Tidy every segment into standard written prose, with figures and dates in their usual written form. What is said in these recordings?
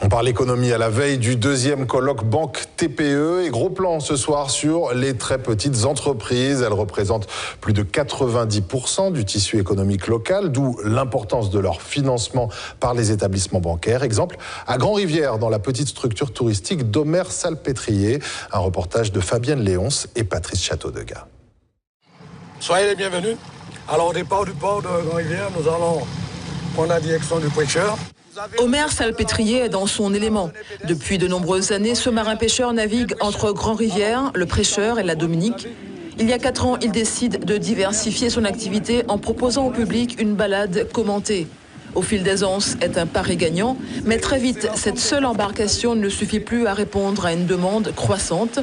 On parle économie à la veille du deuxième colloque Banque TPE et gros plan ce soir sur les très petites entreprises. Elles représentent plus de 90% du tissu économique local, d'où l'importance de leur financement par les établissements bancaires. Exemple, à Grand-Rivière, dans la petite structure touristique d'Omer Salpêtrier. Un reportage de Fabienne Léonce et Patrice Châteaudegas. Soyez les bienvenus. Alors au départ du port de Grand-Rivière, nous allons prendre la direction du prêcheur. Omer Salpêtrier est dans son élément. Depuis de nombreuses années, ce marin-pêcheur navigue entre Grand-Rivière, le Prêcheur et la Dominique. Il y a 4 ans, il décide de diversifier son activité en proposant au public une balade commentée. Au fil des anses est un pari gagnant, mais très vite, cette seule embarcation ne suffit plus à répondre à une demande croissante.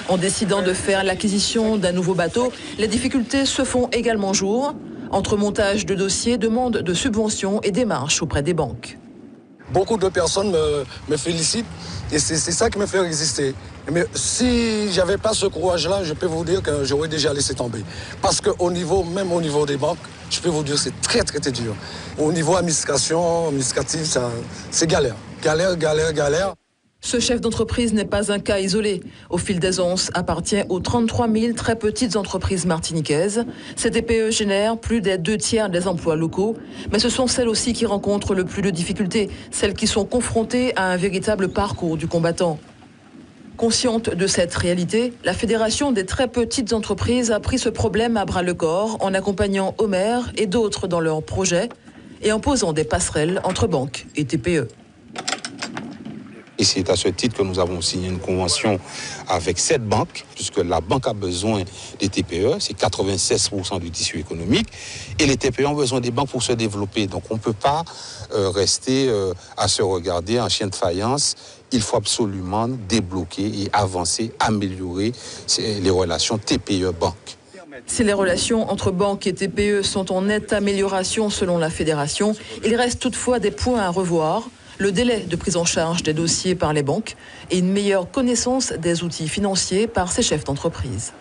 En décidant de faire l'acquisition d'un nouveau bateau, les difficultés se font également jour, entre montage de dossiers, demande de subventions et démarches auprès des banques. Beaucoup de personnes me félicitent et c'est ça qui me fait résister. Mais si j'avais pas ce courage-là, je peux vous dire que j'aurais déjà laissé tomber. Parce que même au niveau des banques, je peux vous dire que c'est très dur. Au niveau administratif, c'est galère. Galère. Ce chef d'entreprise n'est pas un cas isolé. Au fil des anses appartient aux 33 000 très petites entreprises martiniquaises. Ces TPE génèrent plus des 2/3 des emplois locaux. Mais ce sont celles aussi qui rencontrent le plus de difficultés, celles qui sont confrontées à un véritable parcours du combattant. Consciente de cette réalité, la Fédération des très petites entreprises a pris ce problème à bras-le-corps en accompagnant Omer et d'autres dans leurs projets et en posant des passerelles entre banques et TPE. Et c'est à ce titre que nous avons signé une convention avec 7 banques, puisque la banque a besoin des TPE, c'est 96% du tissu économique, et les TPE ont besoin des banques pour se développer. Donc on ne peut pas rester à se regarder en chien de faïence. Il faut absolument débloquer et avancer, améliorer les relations TPE-banque. Si les relations entre banques et TPE sont en nette amélioration selon la Fédération, il reste toutefois des points à revoir. Le délai de prise en charge des dossiers par les banques et une meilleure connaissance des outils financiers par ces chefs d'entreprise.